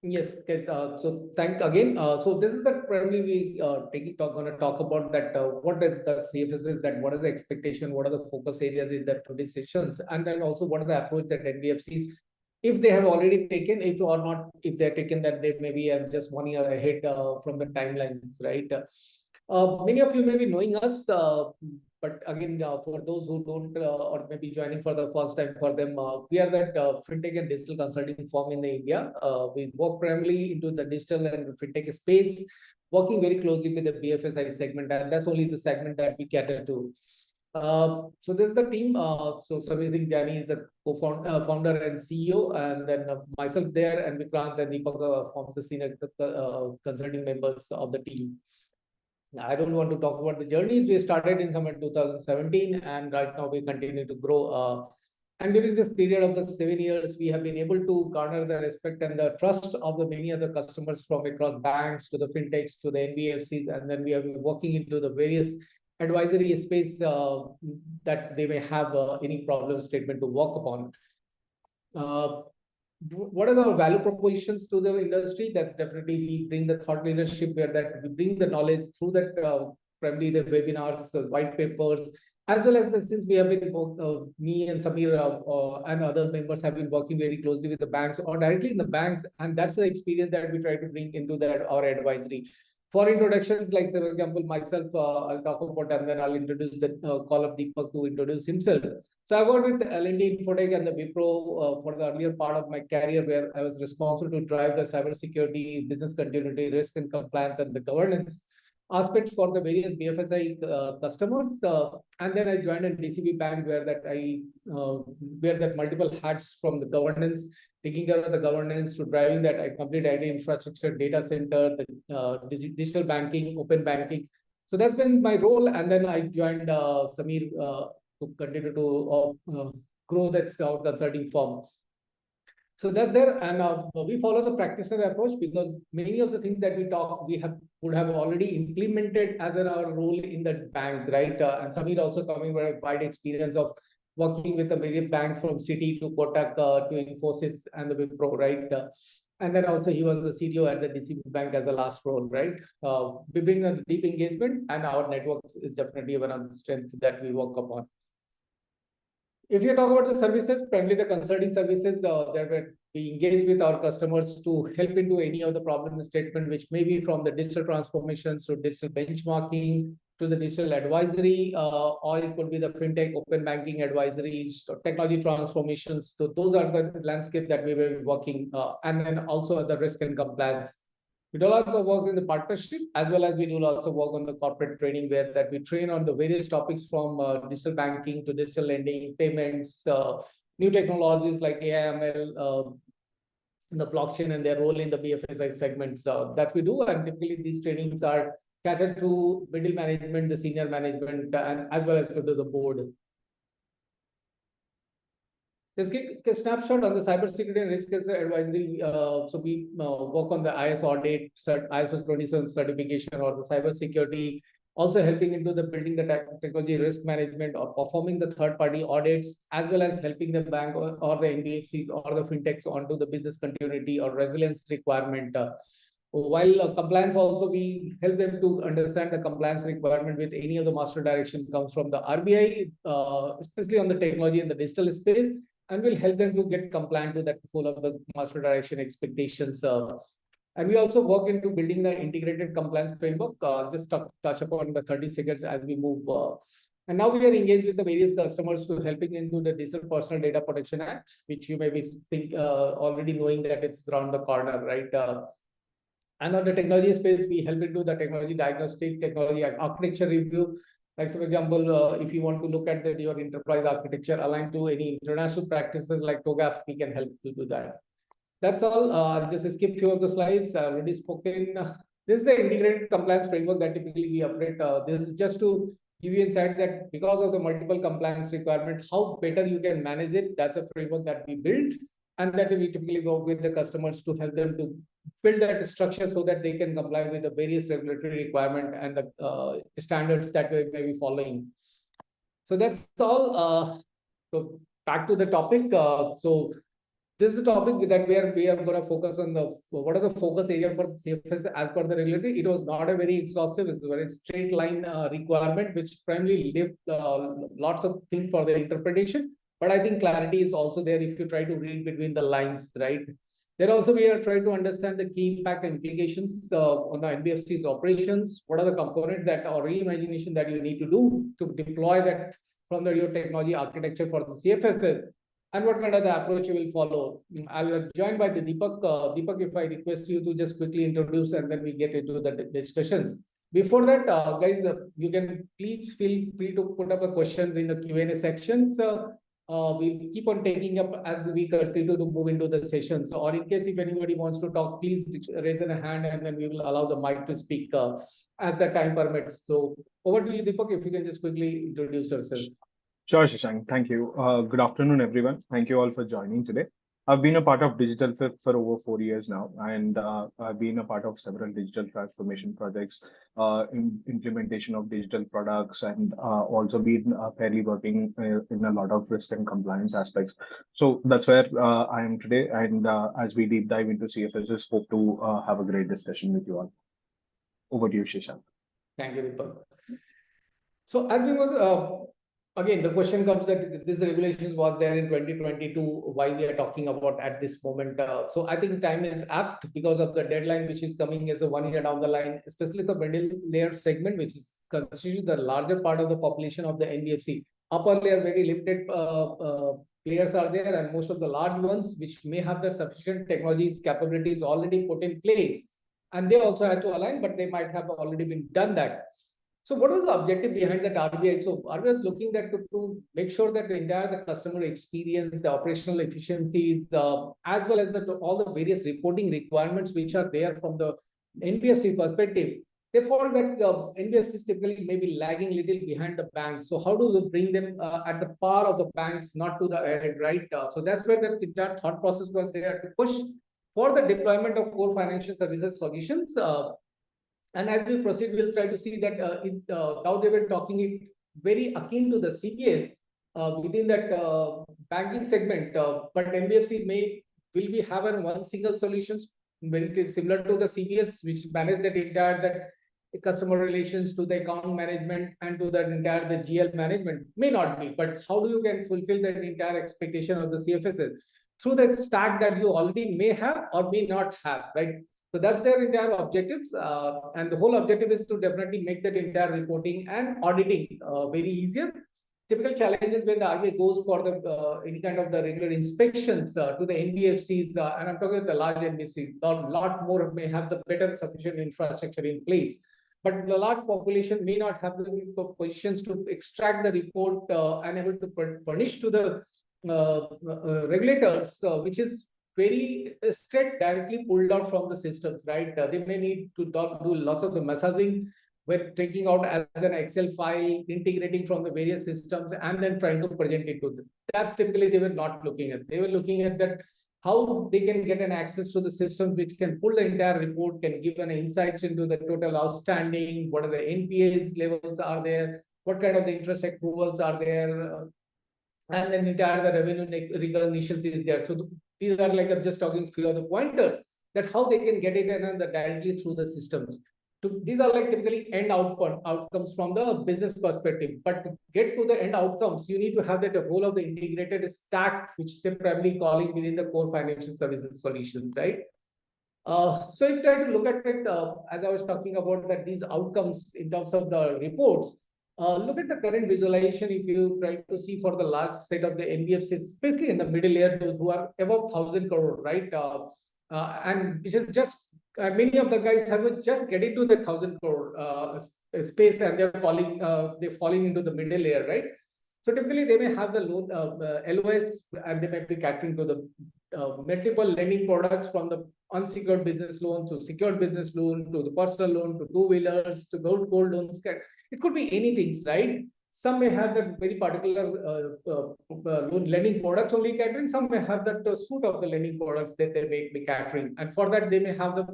Yes, guys. So thank again. So this is the probably we going to talk about that. What is the CFSS? That what is the expectation? What are the focus areas in the today's sessions? And then also what are the approach that NBFCs, if they have already taken, if or not, if they're taken, that they maybe are just 1 year ahead from the timelines, right? Many of you may be knowing us, but again, for those who don't or maybe joining for the first time, for them, we are that fintech and digital consulting firm in India. We work primarily into the digital and fintech space, working very closely with the BFSI segment, and that's only the segment that we cater to. So this is the team. So Samir Singh Jani is a founder and CEO, and then myself there, and Vikrant and Deepak forms the senior consulting members of the team. I don't want to talk about the journeys. We started in summer 2017, and right now we continue to grow. And during this period of the 7 years, we have been able to garner the respect and the trust of the many other customers from across banks to the fintechs to the NBFCs, and then we have been working into the various advisory space that they may have any problem statement to work upon. What are the value propositions to the industry? That's definitely we bring the thought leadership, where that we bring the knowledge through that primarily the webinars, white papers, as well as since we have been me and Samir and other members have been working very closely with the banks or directly in the banks, and that's the experience that we try to bring into that our advisory. For introductions, like for example, myself, I'll talk about, and then I'll introduce the call of Deepak to introduce himself. So I worked with L&D Infotech and the Wipro for the earlier part of my career, where I was responsible to drive the cybersecurity, business continuity, risk and compliance, and the governance aspects for the various BFSI customers. And then I joined a DCB Bank, where that I wear that multiple hats, from the governance, taking care of the governance, to driving that complete IT infrastructure, data center, the digital banking, open banking. So that's been my role. And then I joined Samir to continue to grow that consulting firm. So that's there, and we follow the practitioner approach, because many of the things that we talk, we would have already implemented as our role in the bank, right? And Samir also coming with a wide experience of working with a various bank, from Citi to Kotak to Infosys and the Wipro, right? And then also he was the CTO at the DCB Bank as a last role, right? We bring a deep engagement, and our networks is definitely one of the strengths that we work upon. If you talk about the services, primarily the consulting services, where we engage with our customers to help into any of the problem statement, which may be from the digital transformations to digital benchmarking to the digital advisory, or it could be the fintech, open banking advisories, or technology transformations. So those are the landscape that we were working, and then also the risk and compliance. We do a lot of work in the partnership, as well as we do also work on the corporate training, where that we train on the various topics, from digital banking to digital lending, payments, new technologies like AI, ML, the blockchain, and their role in the BFSI segments that we do. And typically these trainings are catered to middle management, the senior management, and as well as to the board. Let's get a snapshot on the cybersecurity and risk advisory. So we work on the IS audit, ISO 27 certification, or the cybersecurity, also helping into the building the technology risk management, or performing the third-party audits, as well as helping the bank or the NBFCs or the fintechs onto the business continuity or resilience requirement. While compliance also, we help them to understand the compliance requirement with any of the master direction comes from the RBI, especially on the technology and the digital space, and will help them to get compliant to that full of the master direction expectations. And we also work into building the integrated compliance framework. Just touch upon the 30 seconds as we move. And now we are engaged with the various customers to helping into the Digital Personal Data Protection Act, which you may be already knowing that it's around the corner, right? And on the technology space, we help into the technology diagnostic, technology architecture review. Like, for example, if you want to look at your enterprise architecture aligned to any international practices like TOGAF, we can help you do that. That's all. Just skip a few of the slides. I already spoken. This is the integrated compliance framework that typically we operate. This is just to give you insight that because of the multiple compliance requirement, how better you can manage it. That's a framework that we build, and that we typically work with the customers to help them to build that structure so that they can comply with the various regulatory requirement and the standards that we may be following. So that's all. So back to the topic. So this is a topic that we are going to focus on the what are the focus area for the CFS as per the regulatory. It was not a very exhaustive, it's a very straight line requirement, which primarily left lots of things for the interpretation. But I think clarity is also there if you try to read between the lines, right? Then also we are trying to understand the key impact implications on the NBFC's operations. What are the components that or reimagination that you need to do to deploy that from your technology architecture for the CFSS? And what kind of the approach you will follow. I'll join by the Deepak. Deepak, if I request you to just quickly introduce and then we get into the discussions. Before that, guys, you can please feel free to put up the questions in the Q&A section. So we'll keep on taking up as we continue to move into the sessions. Or in case if anybody wants to talk, please raise a hand and then we will allow the mic to speak as the time permits. So over to you, Deepak, if you can just quickly introduce yourself. Sure, Shashank. Thank you. Good afternoon, everyone. Thank you all for joining today. I've been a part of Digital Fifth for over 4 years now, and I've been a part of several digital transformation projects, implementation of digital products, and also been fairly working in a lot of risk and compliance aspects. So that's where I am today. And as we deep dive into CFSS, hope to have a great discussion with you all. Over to you, Shashank. Thank you, Deepak. So as we was again, the question comes that this regulation was there in 2022, why we are talking about at this moment. So I think time is apt because of the deadline, which is coming as a 1 year down the line, especially the middle layer segment, which is constituting the larger part of the population of the NBFC. Upper layer, very limited players are there, and most of the large ones, which may have the sufficient technologies, capabilities already put in place. And they also had to align, but they might have already been done that. So what was the objective behind that RBI? So RBI is looking that to make sure that the entire customer experience, the operational efficiencies, as well as all the various reporting requirements which are there from the NBFC perspective, they found that NBFCs typically may be lagging little behind the banks. So how do we bring them at the par of the banks, not to the ahead, right? So that's where the entire thought process was there to push for the deployment of core financial services solutions. And as we proceed, we'll try to see that now they were talking it very akin to the CPS within that banking segment. But NBFC will be having one single solutions very similar to the CPS, which manage that entire that customer relations to the account management and to the entire the GL management may not be. But how do you can fulfill that entire expectation of the CFSS through that stack that you already may have or may not have, right? So that's their entire objectives. And the whole objective is to definitely make that entire reporting and auditing very easier. Typical challenges when the RBI goes for the any kind of the regular inspections to the NBFCs, and I'm talking about the large NBFCs, a lot more may have the better sufficient infrastructure in place. But the large population may not have the positions to extract the report and able to furnish to the regulators, which is very straight directly pulled out from the systems, right? They may need to do lots of the massaging when taking out as an Excel file, integrating from the various systems, and then trying to present it to them. That's typically they were not looking at. They were looking at that how they can get an access to the system which can pull the entire report, can give an insights into the total outstanding, what are the NPAs levels are there, what kind of the interest accruals are there, and then entire the revenue recognitions is there. So these are like I'm just talking few of the pointers that how they can get it and directly through the systems. So these are like typically end outcomes from the business perspective. But to get to the end outcomes, you need to have that the whole of the integrated stack, which they're primarily calling within the core financial services solutions, right? So I try to look at it as I was talking about that these outcomes in terms of the reports. Look at the current visualization if you try to see for the large set of the NBFCs, especially in the middle layer, those who are above 1,000 crore, right? And which is just many of the guys have just get into the 1,000 crore space, and they're falling into the middle layer, right? So typically they may have the loan LOS, and they may be catering to the multiple lending products from the unsecured business loan to secured business loan to the personal loan to two-wheelers to gold loans. It could be anything, right? Some may have that very particular loan lending products only catering. Some may have that suite of the lending products that they may be catering. And for that, they may have the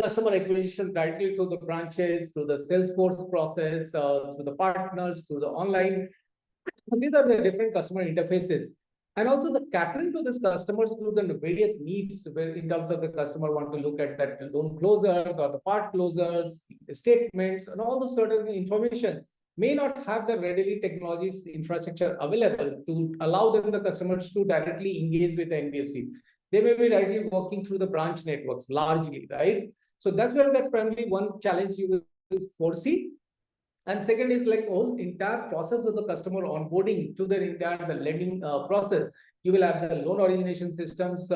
customer acquisition directly to the branches, to the Salesforce process, to the partners, to the online. These are the different customer interfaces. And also the catering to this customers through the various needs where in terms of the customer want to look at that loan closure or the part closures, statements, and all those sort of information may not have the readily technologies infrastructure available to allow them the customers to directly engage with the NBFCs. They may be directly working through the branch networks largely, right? So that's where that primarily one challenge you will foresee. And second is like whole entire process of the customer onboarding to the entire the lending process. You will have the loan origination systems.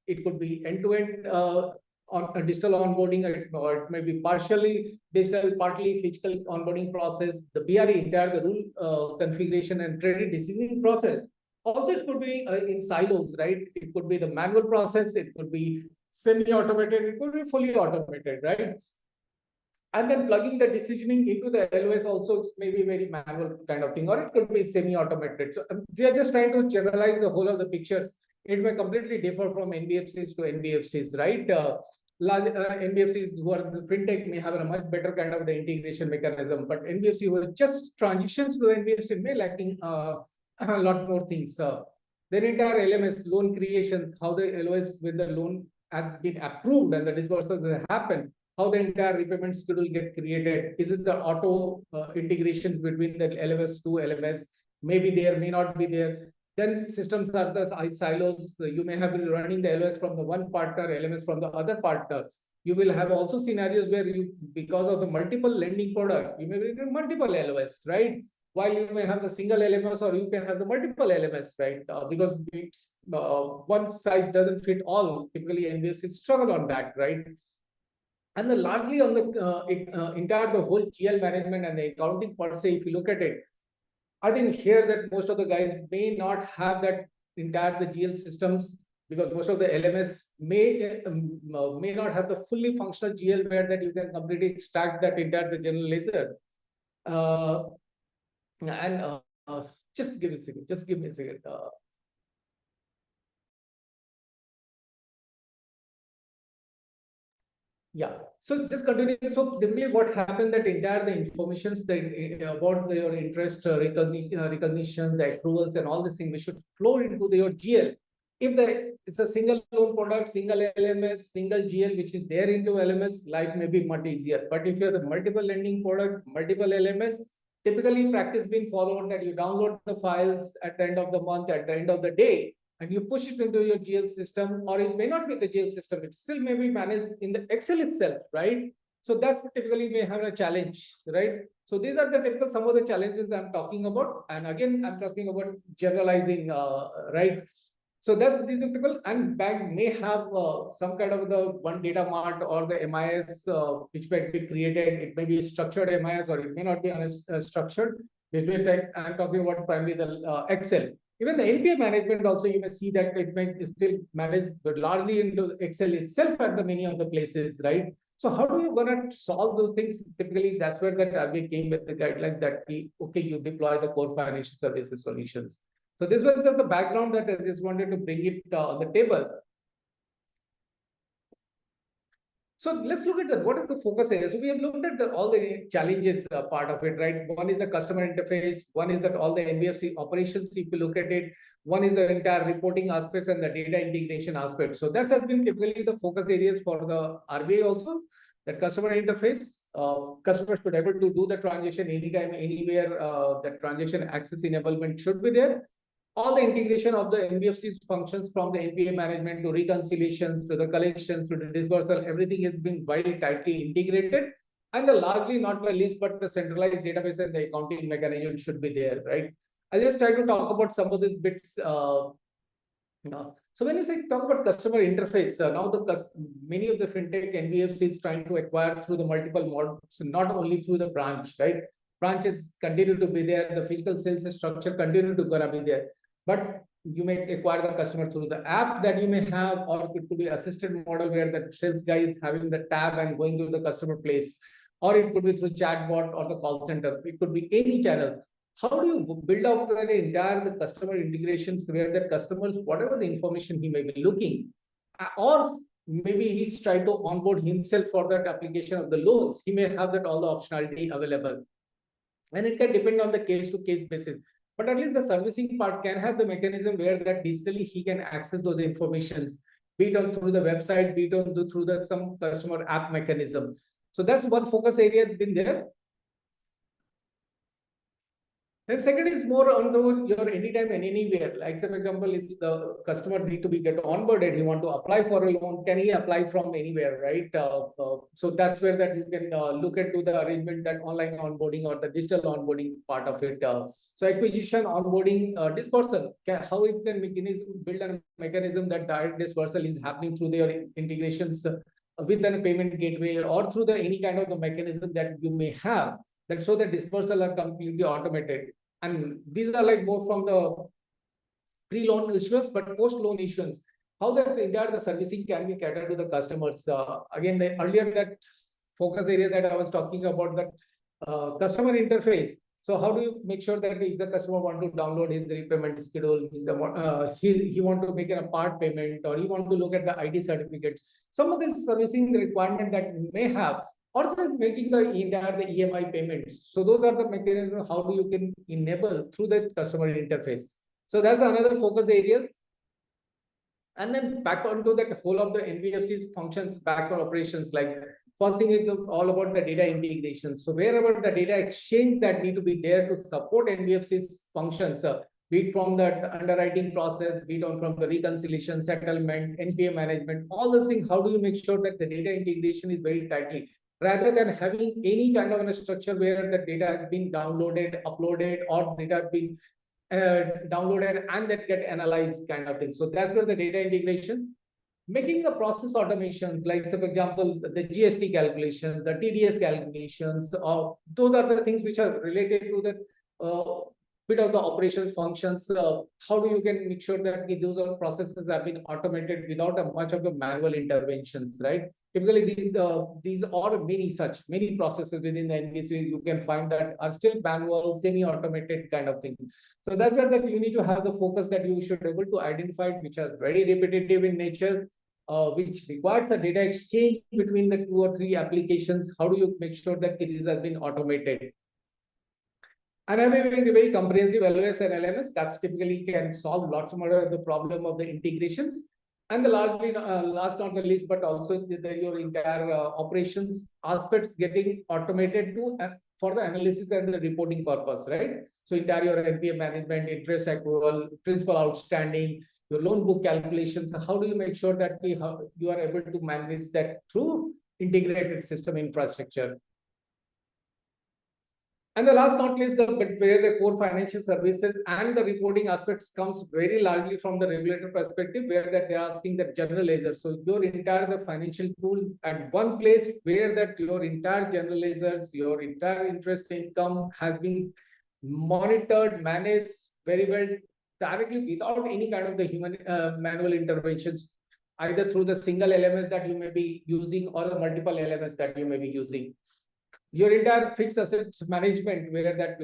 It could be end-to-end on a digital onboarding, or it may be partially digital, partly physical onboarding process. The BRE, entire the rule configuration and credit decisioning process. Also, it could be in silos, right? It could be the manual process. It could be semi-automated. It could be fully automated, right? And then plugging the decisioning into the LOS also may be very manual kind of thing, or it could be semi-automated. So we are just trying to generalize the whole of the pictures. It may completely differ from NBFCs to NBFCs, right? Large NBFCs who are the fintech may have a much better kind of the integration mechanism, but NBFC who are just transitions to NBFC may lacking a lot more things. Then entire LMS loan creations, how the LOS with the loan has been approved and the disbursements have happened, how the entire repayment schedule get created. Is it the auto integration between the LMS to LMS? Maybe there, may not be there. Then systems are the silos. You may have been running the LOS from the one partner, LMS from the other partner. You will have also scenarios where you, because of the multiple lending product, you may be doing multiple LOS, right? While you may have the single LMS, or you can have the multiple LMS, right? Because it's, one size doesn't fit all. Typically, NBFCs struggle on that, right? And then largely on the entire the whole GL management and the accounting per se, if you look at it, I think here that most of the guys may not have that entire the GL systems, because most of the LMS may not have the fully functional GL where that you can completely extract that entire the general ledger. Just give it a second. Just give me a second. Yeah. So just continuing. So typically, what happened that entire the informations that about your interest recognition, the accruals, and all these things, we should flow into your GL. If it's a single loan product, single LMS, single GL, which is there into LMS, life may be much easier. But if you have the multiple lending product, multiple LMS, typically practice being followed that you download the files at the end of the month, at the end of the day, and you push it into your GL system, or it may not be the GL system. It still may be managed in the Excel itself, right? So that's typically may have a challenge, right? So these are the typical some of the challenges I'm talking about. And again, I'm talking about generalizing, right? So that's the typical, and bank may have some kind of the one data mart or the MIS which might be created. It may be structured MIS, or it may not be unstructured. I'm talking about primarily the Excel. Even the NPA management also, you may see that it may still manage, but largely into Excel itself at the many of the places, right? So how do you gonna solve those things? Typically, that's where that RBI came with the guidelines that okay, you deploy the core financial services solutions. So this was just a background that I just wanted to bring it on the table. So let's look at that. What is the focus area? So we have looked at all the challenges part of it, right? One is the customer interface. One is that all the NBFC operations, if you look at it. One is the entire reporting aspects and the data integration aspect. So that has been typically the focus areas for the RBI also. That customer interface, customers should be able to do the transaction anytime, anywhere. That transaction access enablement should be there. All the integration of the NBFC's functions from the NPA management to reconciliations to the collections to the disbursal, everything is being very tightly integrated. And the largely not the least, but the centralized database and the accounting mechanism should be there, right? I'll just try to talk about some of these bits. So when you say talk about customer interface, now many of the fintech NBFCs trying to acquire through the multiple modes, not only through the branch, right? Branches continue to be there. The physical sales structure continue to gonna be there. But you may acquire the customer through the app that you may have, or it could be assisted model where the sales guy is having the tab and going to the customer place, or it could be through chatbot or the call center. It could be any channel. How do you build out the entire the customer integrations where the customers, whatever the information he may be looking, or maybe he's trying to onboard himself for that application of the loans, he may have that all the optionality available. And it can depend on the case-to-case basis. But at least the servicing part can have the mechanism where that digitally he can access those informations, be it on through the website, be it on through the some customer app mechanism. So that's one focus area has been there. Then second is more on your anytime and anywhere. Like for example, if the customer need to be get onboarded, he want to apply for a loan, can he apply from anywhere, right? So that's where that you can look into the arrangement, that online onboarding or the digital onboarding part of it. So acquisition, onboarding, dispersal, how it can build a mechanism that direct dispersal is happening through their integrations with a payment gateway or through the any kind of the mechanism that you may have, that so the dispersal are completely automated. And these are like more from the pre-loan issuance, but post-loan issuance, how that entire the servicing can be catered to the customers. Again, earlier that focus area that I was talking about, that customer interface. So how do you make sure that if the customer want to download his repayment schedule, he want to make a part payment, or he want to look at the ID certificates, some of this servicing requirement that may have, also making the entire the EMI payments. So those are the mechanisms how do you can enable through the customer interface. So that's another focus areas. And then back onto that whole of the NBFCs functions, back on operations, like first thing is all about the data integration. So wherever the data exchange that need to be there to support NBFCs functions, be it from the underwriting process, be it on from the reconciliation, settlement, NPA management, all those things, how do you make sure that the data integration is very tightly, rather than having any kind of a structure where the data has been downloaded, uploaded, or data has been downloaded and that get analyzed kind of thing. So that's where the data integrations, making the process automations, like say, for example, the GST calculations, the TDS calculations, those are the things which are related to the bit of the operational functions. How do you can make sure that those are processes have been automated without much of the manual interventions, right? Typically, these are many processes within the NBC you can find that are still manual, semi-automated kind of things. So that's where that you need to have the focus that you should be able to identify, which are very repetitive in nature, which requires a data exchange between the 2 or 3 applications. How do you make sure that these have been automated? And I'm a very comprehensive LOS and LMS that's typically can solve lots more of the problem of the integrations. And the last not the least, but also your entire operations aspects getting automated to for the analysis and the reporting purpose, right? So entire your NPA management, interest accrual, principal outstanding, your loan book calculations. How do you make sure that you are able to manage that through integrated system infrastructure? And the last not least, where the core financial services and the reporting aspects comes very largely from the regulator perspective, where that they're asking that general ledgers. So your entire the financial pool at one place, where that your entire general ledgers, your entire interest income has been monitored, managed very well directly without any kind of the human manual interventions, either through the single LMS that you may be using or the multiple LMS that you may be using. Your entire fixed assets management, where that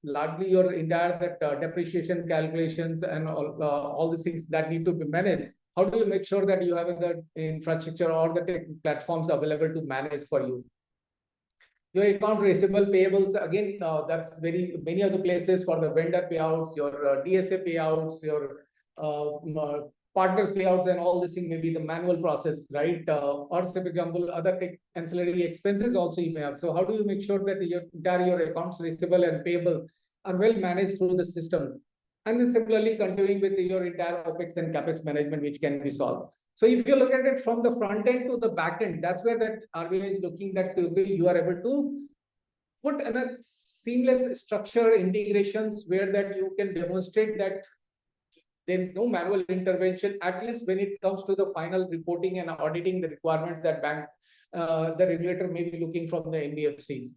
largely your entire that depreciation calculations and all these things that need to be managed. How do you make sure that you have the infrastructure or the tech platforms available to manage for you? Your account receivable payables, again, that's many of the places for the vendor payouts, your DSA payouts, your partners payouts, and all this thing may be the manual process, right? Or say, for example, other ancillary expenses also you may have. So how do you make sure that your accounts receivable and payable are well managed through the system? And then similarly, continuing with your entire OPEX and CAPEX management, which can be solved. So if you look at it from the front end to the back end, that's where that RBI is looking that you are able to put in a seamless structure integrations where that you can demonstrate that there is no manual intervention, at least when it comes to the final reporting and auditing the requirements that the regulator may be looking from the NBFCs.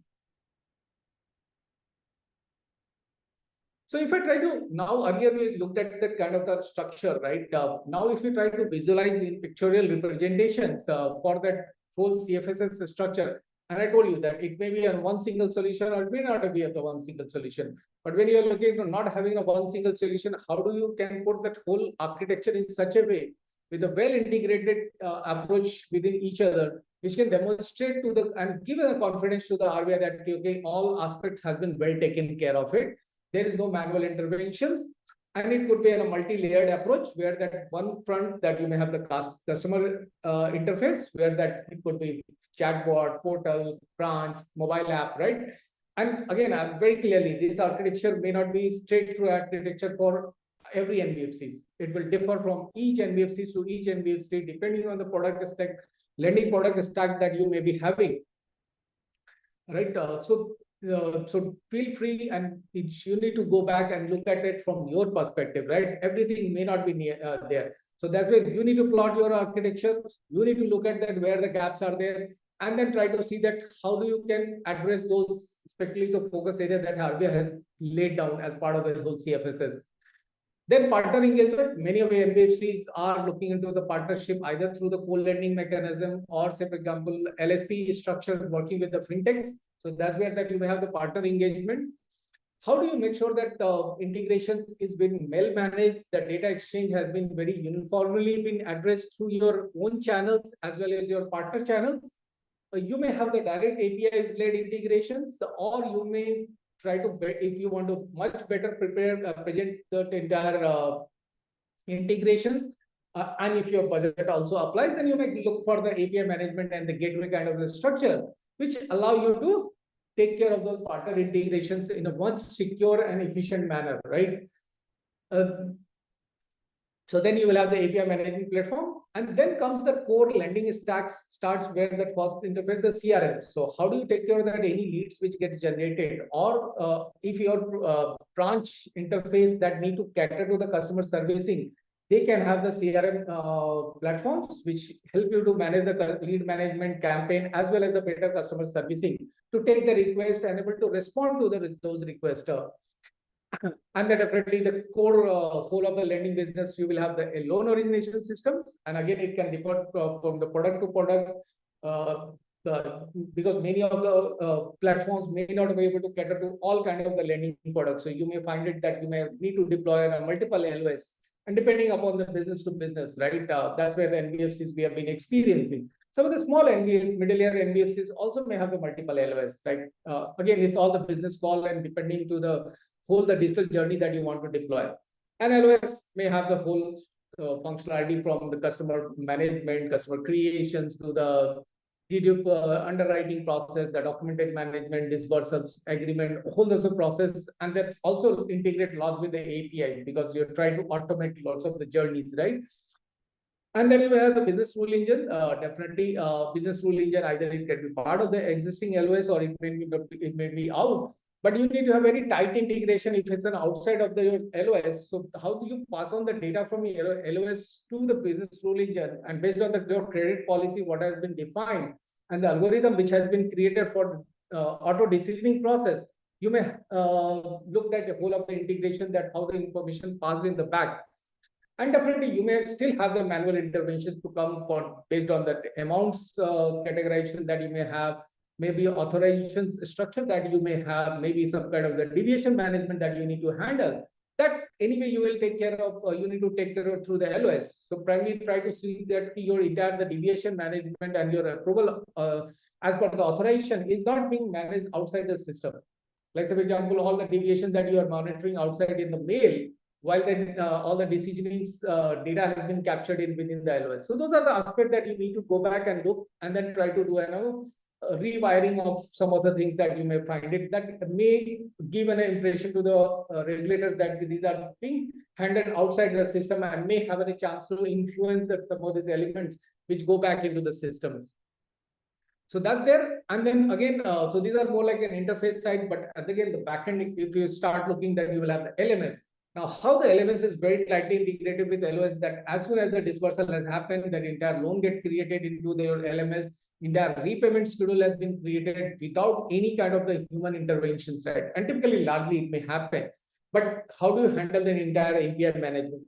So if I try to, now earlier we looked at the kind of the structure, right? Now if you try to visualize in pictorial representations for that whole CFSS structure, and I told you that it may be on one single solution or it may not be the one single solution. But when you are looking at not having a one single solution, how do you can put that whole architecture in such a way with a well integrated approach within each other, which can demonstrate to the and give a confidence to the RBI that okay, all aspects have been well taken care of it. there is no manual interventions. And it could be in a multi-layered approach where that one front that you may have the customer interface, where that it could be chatbot, portal, branch, mobile app, right? And again, very clearly, this architecture may not be straight through architecture for every NBFCs. It will differ from each NBFC to each NBFC, depending on the product stack, lending product stack that you may be having, right? So feel free, and you need to go back and look at it from your perspective, right? Everything may not be there. So that's where you need to plot your architecture. You need to look at that where the gaps are there, and then try to see that how do you can address those, especially the focus area that RBI has laid down as part of the whole CFSS. Then partner engagement. Many of the NBFCs are looking into the partnership either through the co-lending mechanism or, say, for example, LSP structure working with the fintechs. So that's where that you may have the partner engagement. How do you make sure that integrations is being well managed? The data exchange has been very uniformly been addressed through your own channels as well as your partner channels. You may have the direct APIs-led integrations, or you may try to, if you want to much better present the entire integrations, and if your budget also applies, then you may look for the API management and the gateway kind of the structure, which allow you to take care of those partner integrations in a much secure and efficient manner, right? So then you will have the API management platform, and then comes the core lending stacks starts where that first interface, the CRM. So how do you take care of that any leads which gets generated, or if your branch interface that need to cater to the customer servicing, they can have the CRM platforms which help you to manage the lead management campaign as well as the better customer servicing to take the request and able to respond to those requests. And then definitely the core whole of the lending business, you will have the loan origination systems. And again, it can differ from the product to product because many of the platforms may not be able to cater to all kinds of the lending products. So you may find it that you may need to deploy multiple LOS, and depending upon the business to business, right? That's where the NBFCs we have been experiencing. Some of the small NBFCs, middle-layer NBFCs also may have the multiple LOS, right? Again, it's all the business call and depending to the whole the digital journey that you want to deploy. And LOS may have the whole functionality from the customer management, customer creations to the dedupe underwriting process, the documented management, disbursals, agreement, a whole other process. And that's also integrate lots with the APIs because you're trying to automate lots of the journeys, right? And then you have the business rule engine. Definitely, business rule engine, either it can be part of the existing LOS or it may be out. But you need to have very tight integration if it's an outside of the LOS. So how do you pass on the data from your LOS to the business rule engine? And based on your credit policy, what has been defined, and the algorithm which has been created for auto decisioning process, you may look at the whole of the integration, that how the information passed in the back. And definitely, you may still have the manual interventions to come for based on the amounts categorization that you may have, maybe authorizations structure that you may have, maybe some kind of the deviation management that you need to handle. That anyway you will take care of. You need to take care of through the LOS. So primarily try to see that your entire the deviation management and your approval as per the authorization is not being managed outside the system. Like, for example, all the deviations that you are monitoring outside in the mail, while then all the decisioning data has been captured within the LOS. So those are the aspects that you need to go back and look and then try to do rewiring of some of the things that you may find it that may give an impression to the regulators that these are being handled outside the system and may have a chance to influence some of these elements which go back into the systems. So that's there. And then again, so these are more like an interface side, but again, the backend, if you start looking, that you will have the LMS. Now, how the LMS is very tightly integrated with LOS, that as soon as the disbursal has happened, that entire loan gets created into their LMS, entire repayment schedule has been created without any kind of the human interventions, right? And typically, largely it may happen. But how do you handle the entire API management?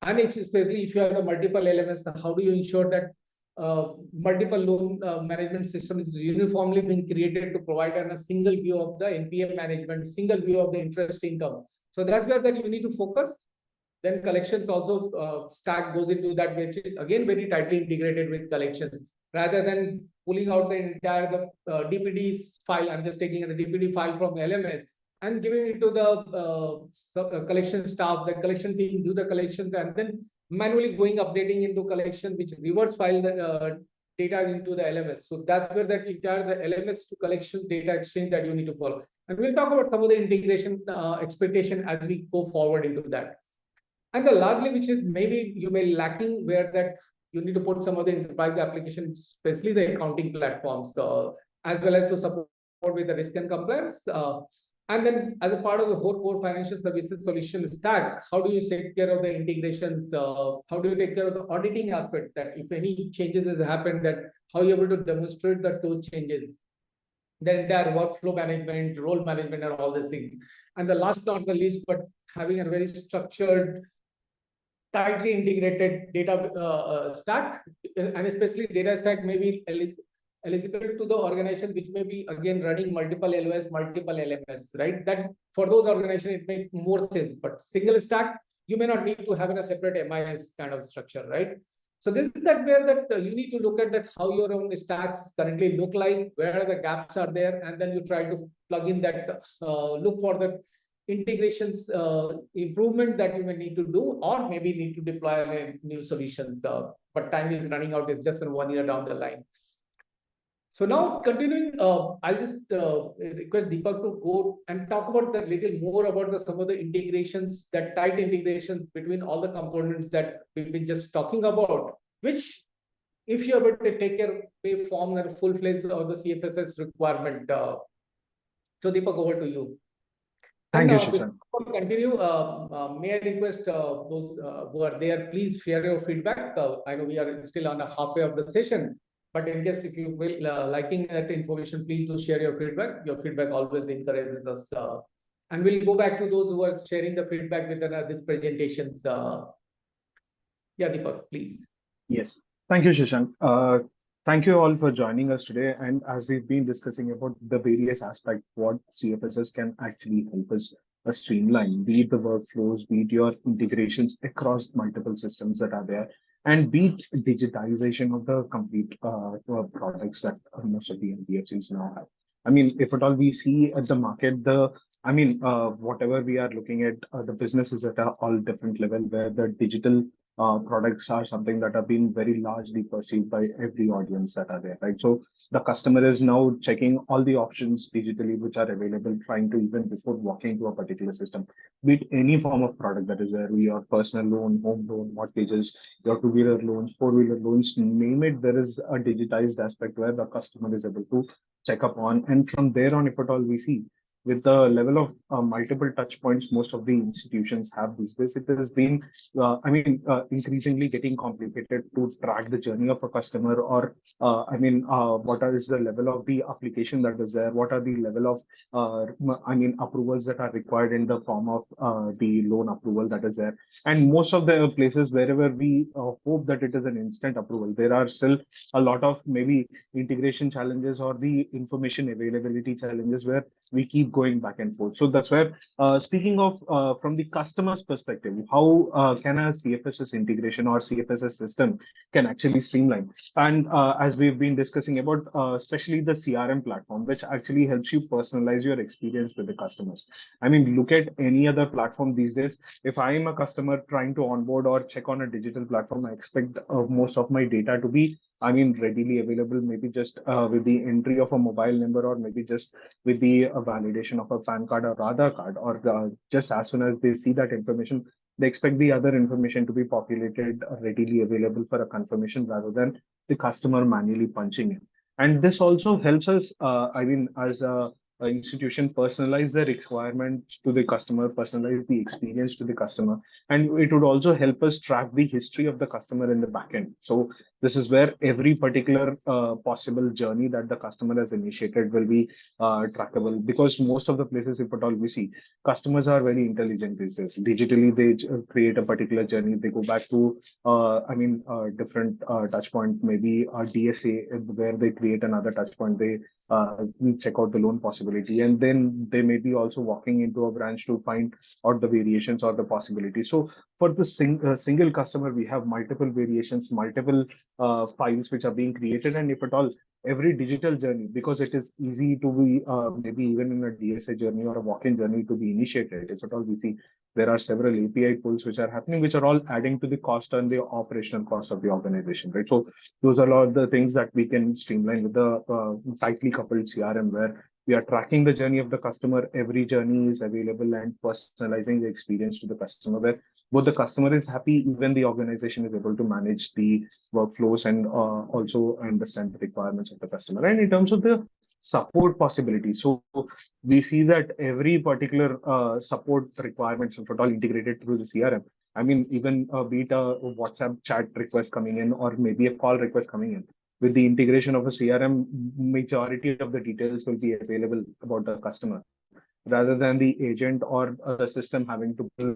And especially if you have a multiple LMS, how do you ensure that multiple loan management systems is uniformly being created to provide a single view of the NPA management, single view of the interest income? So that's where that you need to focus. Then collections also stack goes into that, which is again very tightly integrated with collections. Rather than pulling out the entire DPD file, I'm just taking the DPD file from LMS and giving it to the collection staff. The collection team do the collections, and then manually going updating into collection, which reverse file the data into the LMS. So that's where that entire the LMS to collections data exchange that you need to follow. And we'll talk about some of the integration expectation as we go forward into that. And the largely, which is maybe you may lacking, where that you need to put some of the enterprise applications, especially the accounting platforms, as well as to support with the risk and compliance. And then as a part of the whole core financial services solution stack, how do you take care of the integrations? How do you take care of the auditing aspect, that if any changes has happened, that how you're able to demonstrate that those changes, the entire workflow management, role management, and all these things. And the last not the least, but having a very structured, tightly integrated data stack, and especially data stack may be eligible to the organization which may be again running multiple LOS, multiple LMS, right? That for those organizations it makes more sense, but single stack you may not need to have in a separate MIS kind of structure, right? So this is that where that you need to look at that how your own stacks currently look like, where the gaps are there, and then you try to plug in that look for the integrations improvement that you may need to do, or maybe need to deploy new solutions. But time is running out, it's just in 1 year down the line. So now continuing, I'll just request Deepak to go and talk about the little more about the some of the integrations, that tight integration between all the components that we've been just talking about, which if you're able to take care, pay form and full-fledged of the CFSS requirement. So Deepak, over to you. Thank And you, Shashank. before we continue, may I request those who are there, please share your feedback. I know we are still on the halfway of the session, but in case if you will liking that information, please do share your feedback. Your feedback always encourages us. And we'll go back to those who are sharing the feedback within this presentations. Yeah, Deepak, please. Yes, thank you, Shashank. Thank you all for joining us today. And as we've been discussing about the various aspects, what CFSS can actually help us streamline, be it the workflows, be it your integrations across multiple systems that are there, and be it digitization of the complete products that most of the NBFCs now have. I mean, if at all we see at the market, whatever we are looking at, the business is at a all different level where the digital products are something that have been very largely perceived by every audience that are there, right? So the customer is now checking all the options digitally which are available, trying to even before walking to a particular system, be it any form of product that is there, your personal loan, home loan, mortgages, your two-wheeler loans, four-wheeler loans, name it, there is a digitized aspect where the customer is able to check up on. And from there on, if at all we see, with the level of multiple touch points most of the institutions have these days, it has been, increasingly getting complicated to track the journey of a customer, or, what is the level of the application that is there? What are the level of, approvals that are required in the form of the loan approval that is there? And most of the places wherever we hope that it is an instant approval, there are still a lot of maybe integration challenges or the information availability challenges where we keep going back and forth. So that's where, speaking of from the customer's perspective, how can a CFSS integration or CFSS system can actually streamline? And as we've been discussing about, especially the CRM platform, which actually helps you personalize your experience with the customers. I mean, look at any other platform these days. If I am a customer trying to onboard or check on a digital platform, I expect most of my data to be, readily available, maybe just with the entry of a mobile number, or maybe just with the validation of a PAN card or Aadhaar card, or just as soon as they see that information, they expect the other information to be populated, readily available for a confirmation rather than the customer manually punching in. And this also helps us, as a institution, personalize the requirements to the customer, personalize the experience to the customer, and it would also help us track the history of the customer in the backend. So this is where every particular possible journey that the customer has initiated will be trackable, because most of the places, if at all we see, customers are very intelligent these days. Digitally, they create a particular journey. They go back to, different touch point, maybe a DSA, where they create another touch point. They check out the loan possibility, and then they may be also walking into a branch to find out the variations or the possibilities. So for the single customer, we have multiple variations, multiple files which are being created, and if at all every digital journey, because it is easy to be maybe even in a DSA journey or a walk-in journey to be initiated. If at all we see there are several API pulls which are happening, which are all adding to the cost and the operational cost of the organization, right? So those are all the things that we can streamline with the tightly coupled CRM, where we are tracking the journey of the customer. Every journey is available and personalizing the experience to the customer, where both the customer is happy, even the organization is able to manage the workflows and also understand the requirements of the customer. And in terms of the support possibilities, so we see that every particular support requirements, if at all integrated through the CRM. I mean, even be it a WhatsApp chat request coming in or maybe a call request coming in, with the integration of a CRM, majority of the details will be available about the customer, rather than the agent or the system having to pull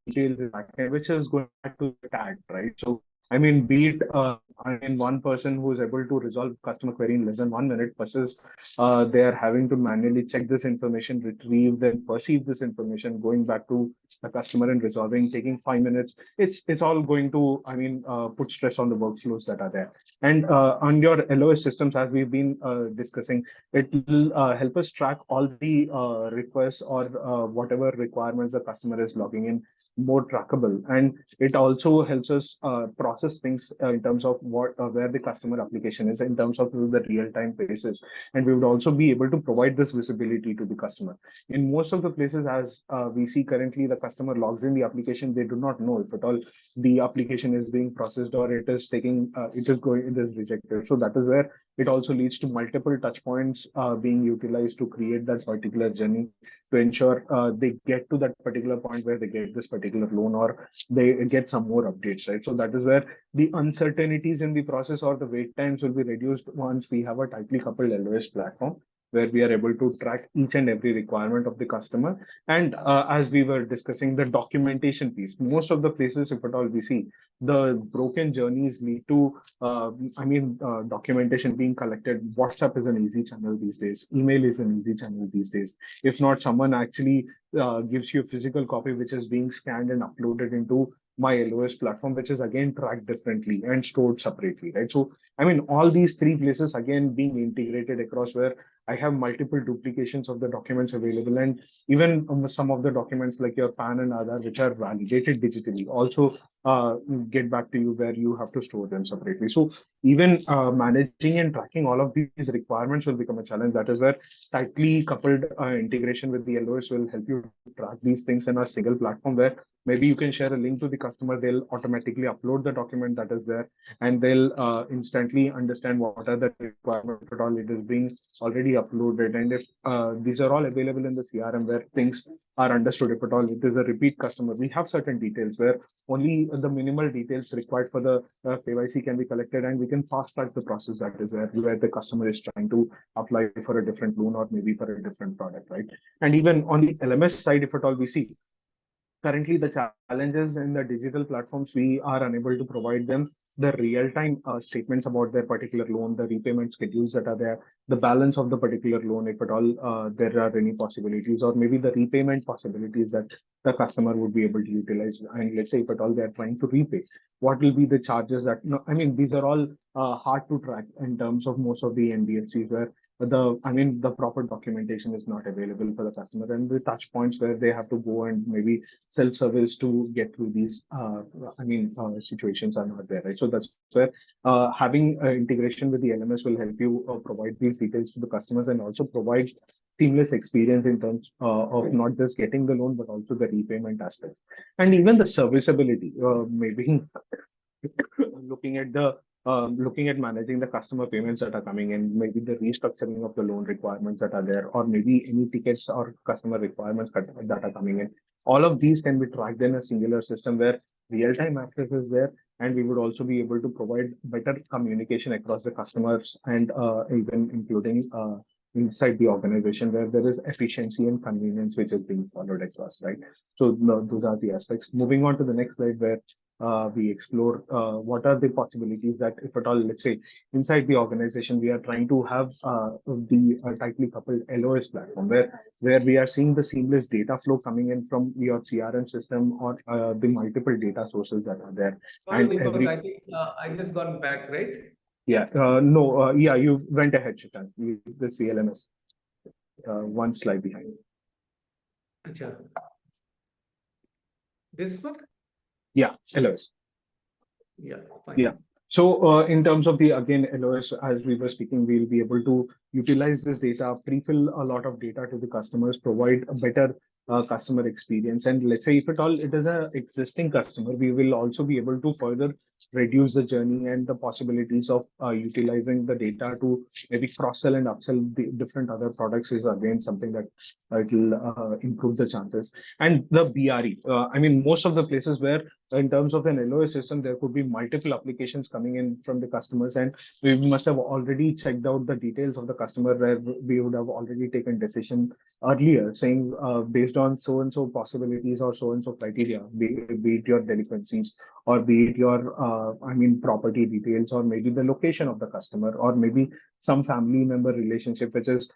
details back, which is going back to the tag, right? So, I mean, be it one person who is able to resolve customer query in less than 1 minute versus they are having to manually check this information, retrieve, then perceive this information, going back to the customer and resolving, taking 5 minutes. It's all going to, I mean, put stress on the workflows that are there. And on your LOS systems, as we've been discussing, it will help us track all the requests or whatever requirements the customer is logging in more trackable, and it also helps us process things in terms of what where the customer application is in terms of the real-time basis, and we would also be able to provide this visibility to the customer. In most of the places, as we see currently, the customer logs in the application, they do not know if at all the application is being processed or it is taking it is rejected. So that is where it also leads to multiple touch points being utilized to create that particular journey, to ensure they get to that particular point where they get this particular loan or they get some more updates, right? So that is where the uncertainties in the process or the wait times will be reduced once we have a tightly coupled LOS platform, where we are able to track each and every requirement of the customer. And as we were discussing, the documentation piece, most of the places, if at all we see, the broken journeys lead to, documentation being collected. WhatsApp is an easy channel these days. Email is an easy channel these days. If not, someone actually gives you a physical copy, which is being scanned and uploaded into my LOS platform, which is again tracked differently and stored separately, right? So, I mean, all these three places again being integrated across, where I have multiple duplications of the documents available, and even some of the documents like your PAN and Aadhaar, which are validated digitally, also get back to you, where you have to store them separately. So even managing and tracking all of these requirements will become a challenge. That is where tightly coupled integration with the LOS will help you track these things in a single platform, where maybe you can share a link to the customer, they'll automatically upload the document that is there, and they'll instantly understand what are the requirements at all. It is being already uploaded, and if these are all available in the CRM, where things are understood, if at all it is a repeat customer, we have certain details where only the minimal details required for the KYC can be collected, and we can fast track the process that is there, where the customer is trying to apply for a different loan or maybe for a different product, right? And even on the LMS side, if at all we see, currently the challenges in the digital platforms, we are unable to provide them the real-time statements about their particular loan, the repayment schedules that are there, the balance of the particular loan, if at all there are any possibilities, or maybe the repayment possibilities that the customer would be able to utilize. And let's say if at all they are trying to repay, what will be the charges that, no, I mean, these are all hard to track in terms of most of the NBFCs, where the proper documentation is not available for the customer, and the touch points where they have to go and maybe self-service to get through these situations are not there, right? So that's where having integration with the LMS will help you provide these details to the customers, and also provide seamless experience in terms of not just getting the loan but also the repayment aspects, and even the serviceability, maybe looking at the looking at managing the customer payments that are coming in, maybe the restructuring of the loan requirements that are there, or maybe any tickets or customer requirements that are coming in. All of these can be tracked in a singular system, where real-time access is there, and we would also be able to provide better communication across the customers, and even including inside the organization, where there is efficiency and convenience which is being followed across, right? So those are the aspects. Moving on to the next slide, where we explore what are the possibilities that, if at all, let's say, inside the organization, we are trying to have the tightly coupled LOS platform where we are seeing the seamless data flow coming in from your CRM system or the multiple data sources that are there. Sorry, And Deepak, every I think I just gone back, right? yeah, no, yeah, you went ahead, Shashank. The CLMS, one slide behind. Acha. This one? Yeah, LOS. Yeah, fine. Yeah. So in terms of the, again, LOS, as we were speaking, we'll be able to utilize this data, pre-fill a lot of data to the customers, provide a better customer experience. And let's say if at all it is an existing customer, we will also be able to further reduce the journey and the possibilities of utilizing the data to maybe cross-sell and upsell the different other products is again something that it will improve the chances. And the BRE, I mean, most of the places where in terms of an LOS system, there could be multiple applications coming in from the customers, and we must have already checked out the details of the customer where we would have already taken decision earlier, saying based on so and so possibilities or so and so criteria, be it your delinquencies or be it your, I mean, property details, or maybe the location of the customer, or maybe some family member relationship, which is,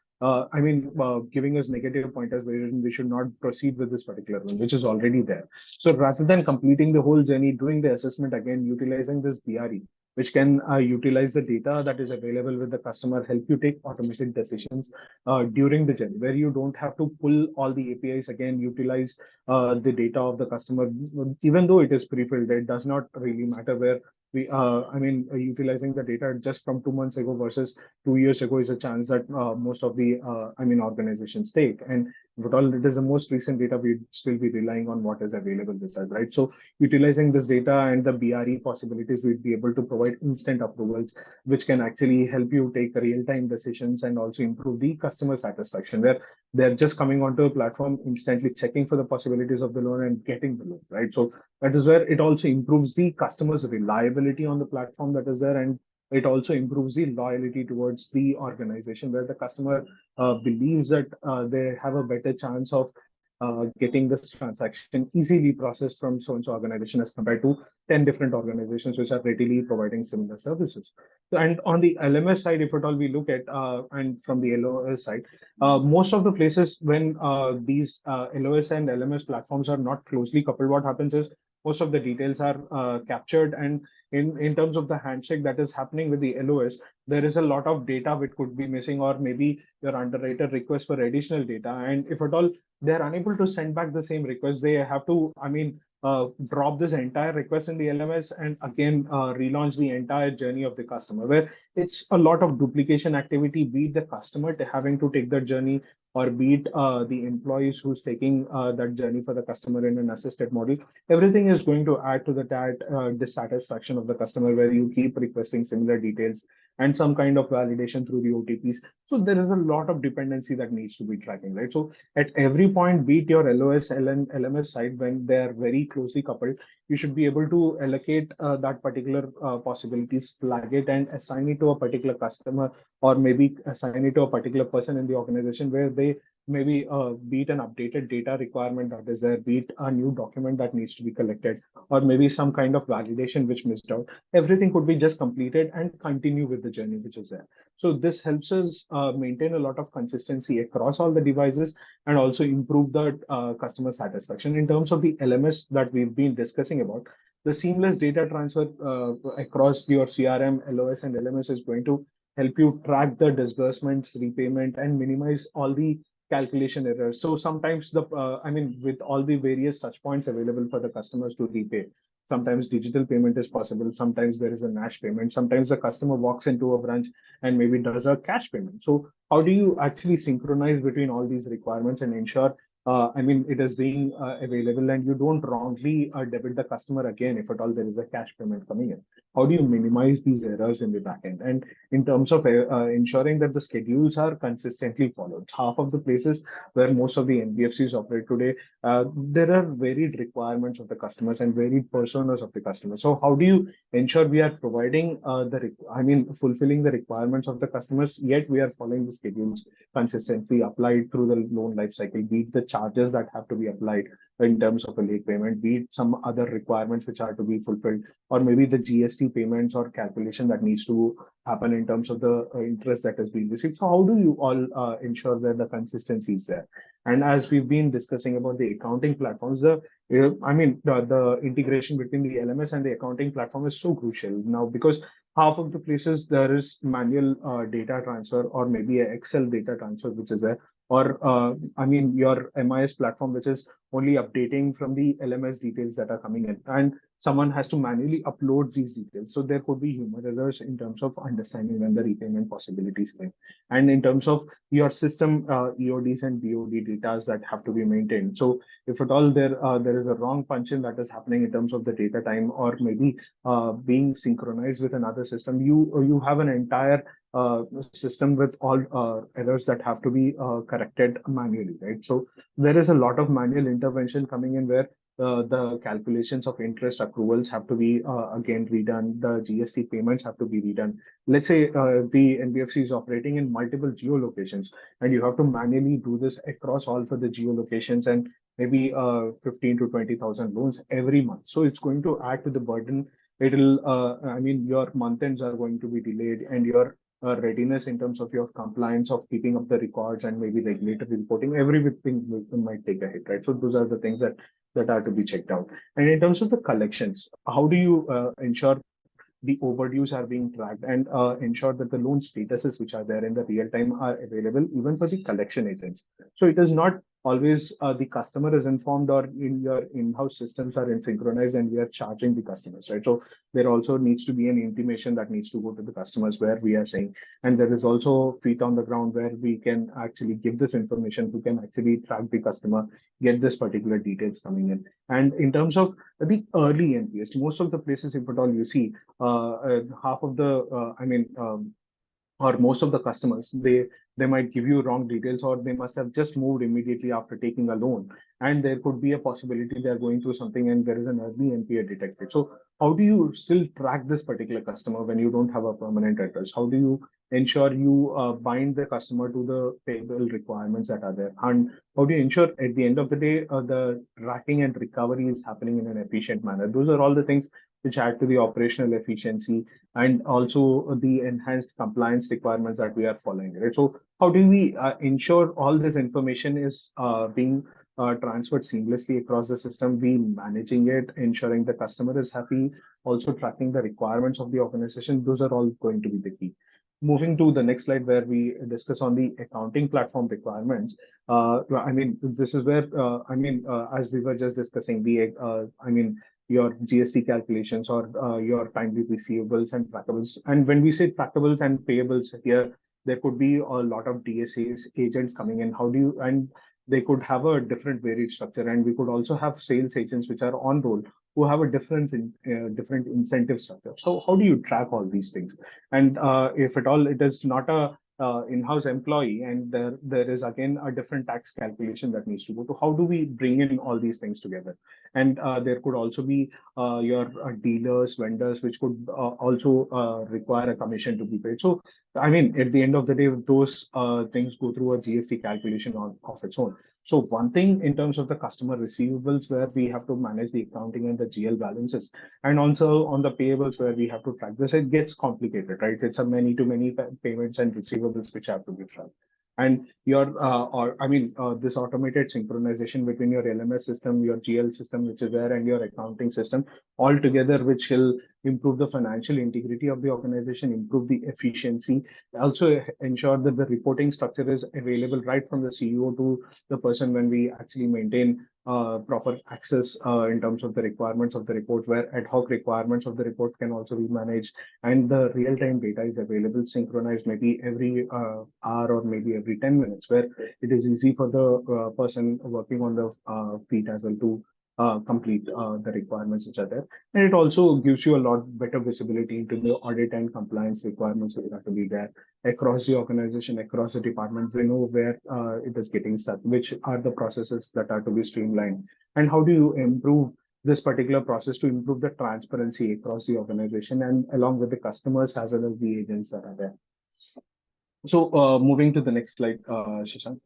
giving us negative pointers where we should not proceed with this particular one, which is already there. So rather than completing the whole journey, doing the assessment again, utilizing this BRE, which can utilize the data that is available with the customer, help you take automated decisions during the journey, where you don't have to pull all the APIs again, utilize the data of the customer, even though it is pre-filled, it does not really matter where utilizing the data just from 2 months ago versus 2 years ago is a chance that most of the, organizations take. And but all it is the most recent data, we'd still be relying on what is available with us, right? So utilizing this data and the BRE possibilities, we'd be able to provide instant approvals, which can actually help you take real-time decisions and also improve the customer satisfaction, where they're just coming onto a platform, instantly checking for the possibilities of the loan and getting the loan, right? So that is where it also improves the customer's reliability on the platform that is there, and it also improves the loyalty towards the organization, where the customer believes that they have a better chance of getting this transaction easily processed from so-and-so organization as compared to 10 different organizations which are readily providing similar services. So, and on the LMS side, if at all we look at, and from the LOS side, most of the places when these LOS and LMS platforms are not closely coupled, what happens is most of the details are captured, and in terms of the handshake that is happening with the LOS, there is a lot of data which could be missing, or maybe your underwriter requests for additional data. And if at all they are unable to send back the same request, they have to, drop this entire request in the LMS and again relaunch the entire journey of the customer, where it's a lot of duplication activity, be it the customer having to take that journey, or be it the employees who's taking that journey for the customer in an assisted model. Everything is going to add to the dissatisfaction of the customer, where you keep requesting similar details and some kind of validation through the OTPs. So there is a lot of dependency that needs to be tracking, right? So at every point, be it your LOS, LMS side, when they are very closely coupled, you should be able to allocate that particular possibilities, flag it, and assign it to a particular customer, or maybe assign it to a particular person in the organization, where they maybe be it an updated data requirement that is there, be it a new document that needs to be collected, or maybe some kind of validation which missed out. Everything could be just completed and continue with the journey which is there. So this helps us maintain a lot of consistency across all the devices and also improve the customer satisfaction. In terms of the LMS that we've been discussing about, the seamless data transfer across your CRM, LOS, and LMS is going to help you track the disbursements, repayment, and minimize all the calculation errors. So sometimes with all the various touch points available for the customers to repay, sometimes digital payment is possible, sometimes there is a NASH payment, sometimes the customer walks into a branch and maybe does a cash payment. So how do you actually synchronize between all these requirements and ensure it is being available, and you don't wrongly debit the customer again if at all there is a cash payment coming in? How do you minimize these errors in the backend? And in terms of ensuring that the schedules are consistently followed, half of the places where most of the NBFCs operate today, there are varied requirements of the customers and varied personas of the customers. So how do you ensure we are providing fulfilling the requirements of the customers, yet we are following the schedules consistently applied through the loan life cycle, be it the charges that have to be applied, in terms of a late payment, be it some other requirements which are to be fulfilled, or maybe the GST payments or calculation that needs to happen in terms of the interest that has been received. So how do you all ensure that the consistency is there? And as we've been discussing about the accounting platforms, the integration between the LMS and the accounting platform is so crucial now, because half of the places there is manual data transfer, or maybe a Excel data transfer, which is there, or your MIS platform, which is only updating from the LMS details that are coming in, and someone has to manually upload these details. So there could be human errors in terms of understanding when the repayment possibilities come. And in terms of your system EODs and BOD data that have to be maintained. So if at all there is a wrong punch in that is happening in terms of the data time, or maybe being synchronized with another system, you have an entire system with all errors that have to be corrected manually, right? So there is a lot of manual intervention coming in, where the calculations of interest accruals have to be again redone. The GST payments have to be redone. Let's say the NBFC is operating in multiple geolocations, and you have to manually do this across all for the geolocations, and maybe 15 to 20,000 loans every month. So it's going to add to the burden. Your month ends are going to be delayed, and your readiness in terms of your compliance of keeping up the records and maybe regulatory reporting, everything might take a hit, right? So those are the things that are to be checked out. And in terms of the collections, how do you ensure the overdues are being tracked, and ensure that the loan statuses which are there in the real time are available even for the collection agents? So it is not always the customer is informed, or in your in-house systems are in synchronized and we are charging the customers, right? So there also needs to be an intimation that needs to go to the customers, where we are saying, and there is also feet on the ground where we can actually give this information, who can actually track the customer, get this particular details coming in. And in terms of the early NPS, most of the places, if at all you see, half of the or most of the customers, they might give you wrong details, or they must have just moved immediately after taking a loan, and there could be a possibility they are going through something and there is an early NPA detected. So how do you still track this particular customer when you don't have a permanent address? How do you ensure you bind the customer to the payable requirements that are there? And how do you ensure at the end of the day the tracking and recovery is happening in an efficient manner? Those are all the things which add to the operational efficiency, and also the enhanced compliance requirements that we are following, right? So how do we ensure all this information is being transferred seamlessly across the system, we managing it, ensuring the customer is happy, also tracking the requirements of the organization? Those are all going to be the key. Moving to the next slide, where we discuss on the accounting platform requirements. This is where, as we were just discussing, your GST calculations, or your timely receivables and trackables. And when we say trackables and payables here, there could be a lot of DSAs agents coming in. How do you, and they could have a different varied structure, and we could also have sales agents which are on roll, who have a different incentive structure. So how do you track all these things? And if at all it is not a in-house employee, and there is again a different tax calculation that needs to go to, how do we bring in all these things together? And there could also be your dealers, vendors, which could also require a commission to be paid. So at the end of the day, those things go through a GST calculation of its own. So one thing in terms of the customer receivables, where we have to manage the accounting and the GL balances, and also on the payables, where we have to track this, it gets complicated, right? It's a many to many payments and receivables which have to be tracked. And your this automated synchronization between your LMS system, your GL system, which is there, and your accounting system all together, which will improve the financial integrity of the organization, improve the efficiency, also ensure that the reporting structure is available right from the CEO to the person, when we actually maintain proper access in terms of the requirements of the report, where ad hoc requirements of the report can also be managed, and the real-time data is available, synchronized maybe every hour or maybe every 10 minutes, where it is easy for the person working on the feet as well to complete the requirements which are there. And it also gives you a lot better visibility into the audit and compliance requirements which have to be there across the organization, across the departments. We know where it is getting stuck, which are the processes that are to be streamlined, and how do you improve this particular process to improve the transparency across the organization and along with the customers as well as the agents that are there. So moving to the next slide, Shashank.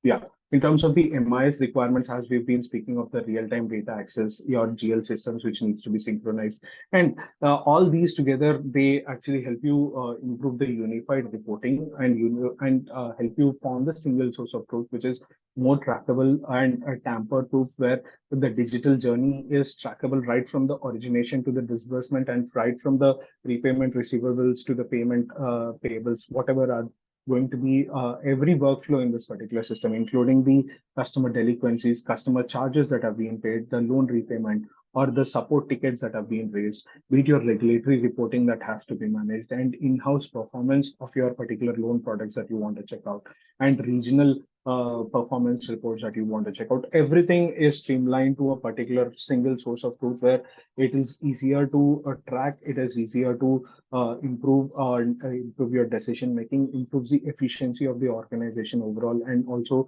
Yeah, in terms of the MIS requirements, as we've been speaking of the real-time data access, your GL systems, which needs to be synchronized, and all these together, they actually help you improve the unified reporting and help you form the single source of truth, which is more trackable and tamper-proof, where the digital journey is trackable right from the origination to the disbursement and right from the repayment receivables to the payment payables, whatever are going to be every workflow in this particular system, including the customer delinquencies, customer charges that have been paid, the loan repayment, or the support tickets that have been raised, be it your regulatory reporting that has to be managed, and in-house performance of your particular loan products that you want to check out, and regional performance reports that you want to check out. Everything is streamlined to a particular single source of truth where it is easier to track, it is easier to improve your decision making, improves the efficiency of the organization overall, and also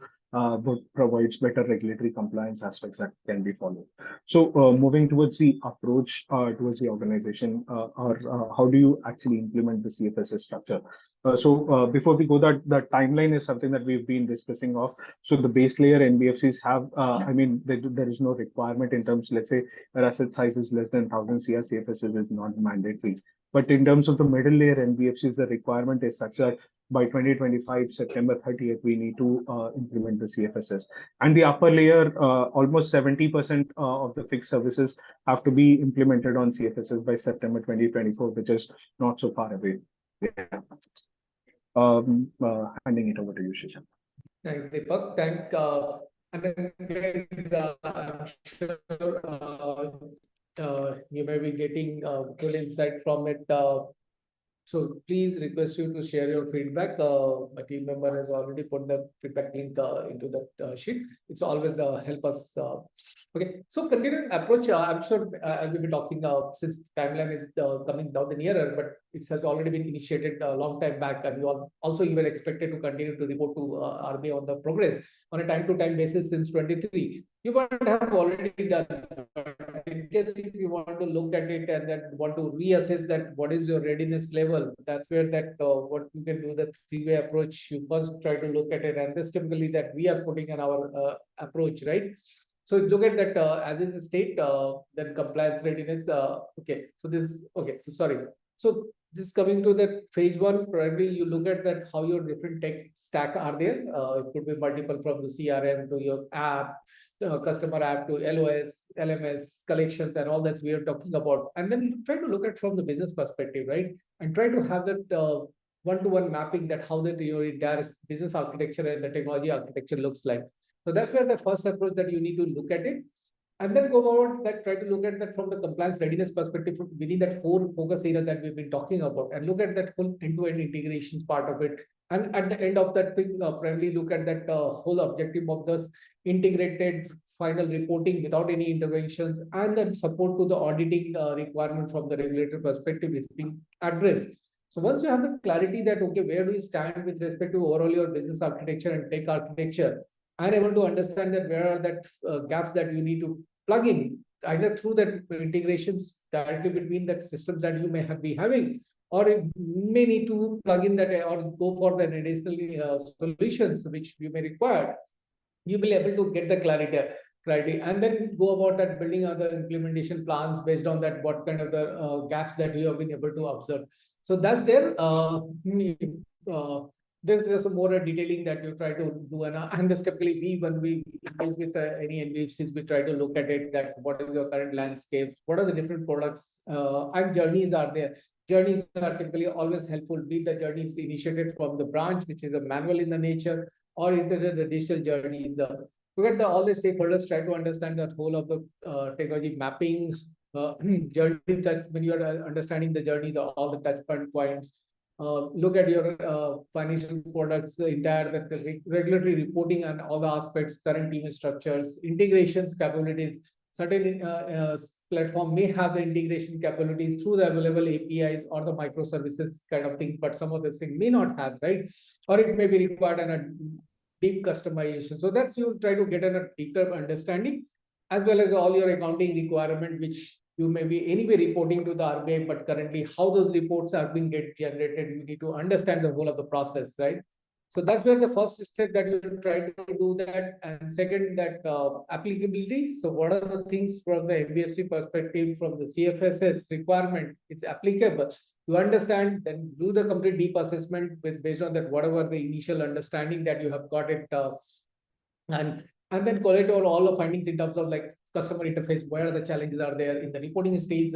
provides better regulatory compliance aspects that can be followed. So moving towards the approach towards the organization, or how do you actually implement the CFSS structure? Before we go, that the timeline is something that we've been discussing of. So the base layer NBFCs have, there is no requirement in terms, let's say, their asset size is less than 1,000 CR, CFSS is not mandatory. But in terms of the middle layer NBFCs, the requirement is such that by 2025, September 30th, we need to implement the CFSS. And the upper layer, almost 70% of the fixed services have to be implemented on CFSS by September 2024, which is not so far away. Yeah. Handing it over to you, Shashank. Thanks, Deepak. And then guys, I'm sure you may be getting good insight from it. So please request you to share your feedback. My team member has already put the feedback link into that sheet. It's always help us. Okay, so continuing approach, I'm sure as we'll be talking since timeline is coming down the nearer, but it has already been initiated a long time back, and you were expected to continue to report to RBI on the progress on a time-to-time basis since 23. You might have already done, but in case if you want to look at it and then want to reassess that what is your readiness level, that's where that what you can do, the three-way approach. You first try to look at it, and this typically that we are putting in our approach, right? So look at that as is a state, then compliance readiness. Okay, so this okay. So sorry. So this coming to that phase one, probably you look at that how your different tech stack are there. It could be multiple from the CRM to your app, customer app to LOS, LMS, collections, and all that we are talking about. And then try to look at from the business perspective, right? And try to have that one-to-one mapping that how that your entire business architecture and the technology architecture looks like. So that's where the first approach that you need to look at it. And then go forward that try to look at that from the compliance readiness perspective within that 4 focus area that we've been talking about, and look at that full end-to-end integrations part of it. And at the end of that thing, primarily look at that whole objective of this integrated final reporting without any interventions, and then support to the auditing requirement from the regulator perspective is being addressed. So once you have the clarity that, okay, where do you stand with respect to overall your business architecture and tech architecture, and able to understand that where are that gaps that you need to plug in, either through that integrations directly between that systems that you may be having, or you may need to plug in that or go for the additional solutions which you may require. You'll be able to get the clarity, and then go about that building other implementation plans based on that, what kind of the gaps that you have been able to observe. So that's there. This is just more a detailing that you try to do, and this typically when we engage with any NBFCs, we try to look at it that what is your current landscape, what are the different products, and journeys are there. Journeys are typically always helpful, be the journeys initiated from the branch, which is a manual in the nature, or is it the digital journeys. Look at all the stakeholders, try to understand the whole of the technology mapping, journey touch, when you are understanding the journey, all the touch points. Look at your financial products, the entire regulatory reporting and all the aspects, current team structures, integrations capabilities. Certain platform may have the integration capabilities through the available APIs or the microservices kind of thing, but some of the things may not have, right? Or it may be required in a deep customization. So that's you try to get a deeper understanding, as well as all your accounting requirement, which you may be anyway reporting to the RBI, but currently how those reports are being generated, you need to understand the whole of the process, right? So that's where the first step that you try to do that. And second, that applicability. So what are the things from the NBFC perspective, from the CFSS requirement, it's applicable. You understand, then do the complete deep assessment with based on that, whatever the initial understanding that you have got it, and then collect all the findings in terms of like customer interface, where the challenges are there in the reporting stage,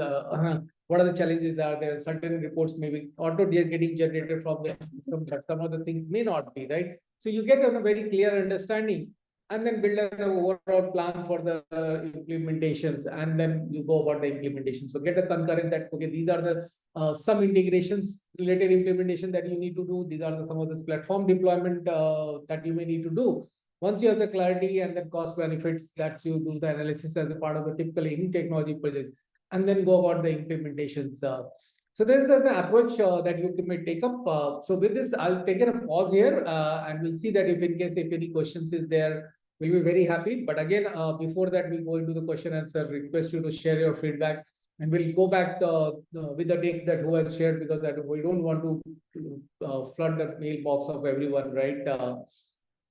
what are the challenges are there, certain reports may be auto getting generated from the system, but some of the things may not be, right? So you get a very clear understanding and then build an overall plan for the implementations, and then you go about the implementation. So get a concurrence that, okay, these are the some integrations related implementation that you need to do. These are some of this platform deployment that you may need to do. Once you have the clarity and then cost benefits, that you do the analysis as a part of the typical any technology projects, and then go about the implementations. So there's the approach that you may take up. So with this, I'll take a pause here and we'll see that if in case if any questions is there, we'll be very happy. But again, before that, we go into the question answer, request you to share your feedback, and we'll go back with the deck that who has shared, because we don't want to flood the mailbox of everyone, right?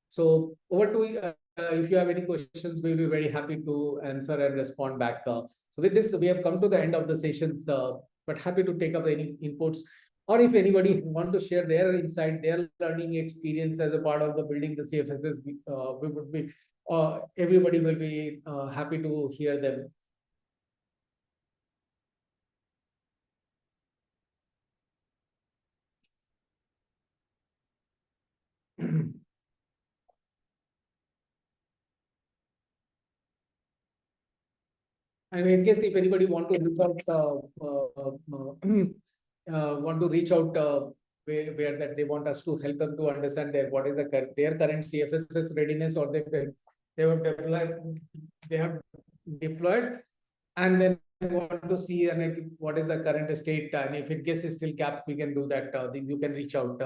So over to if you have any questions, we'll be very happy to answer and respond back. So with this, we have come to the end of the sessions, but happy to take up any inputs, or if anybody want to share their insight, their learning experience as a part of the building the CFSS, we would be, everybody will be happy to hear them. And in case if anybody want to reach out, where that they want us to help them to understand their what is their current CFSS readiness, or they have deployed, and then want to see and what is the current state, and if in case is still capped, we can do that. Then you can reach out.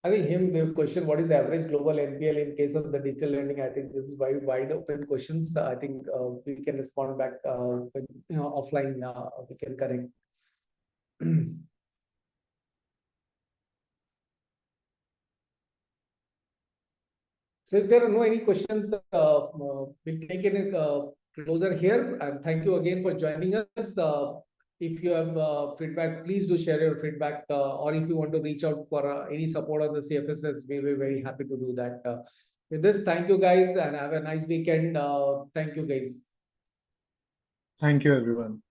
I think the question, what is the average global NPL in case of the digital lending? I think this is wide open questions. I think we can respond back when, offline. We can connect. So if there are no any questions, we'll take a closer here. And thank you again for joining us. If you have feedback, please do share your feedback, or if you want to reach out for any support on the CFSS, we'll be very happy to do that. With this, thank you guys, and have a nice weekend. Thank you guys. Thank you, everyone.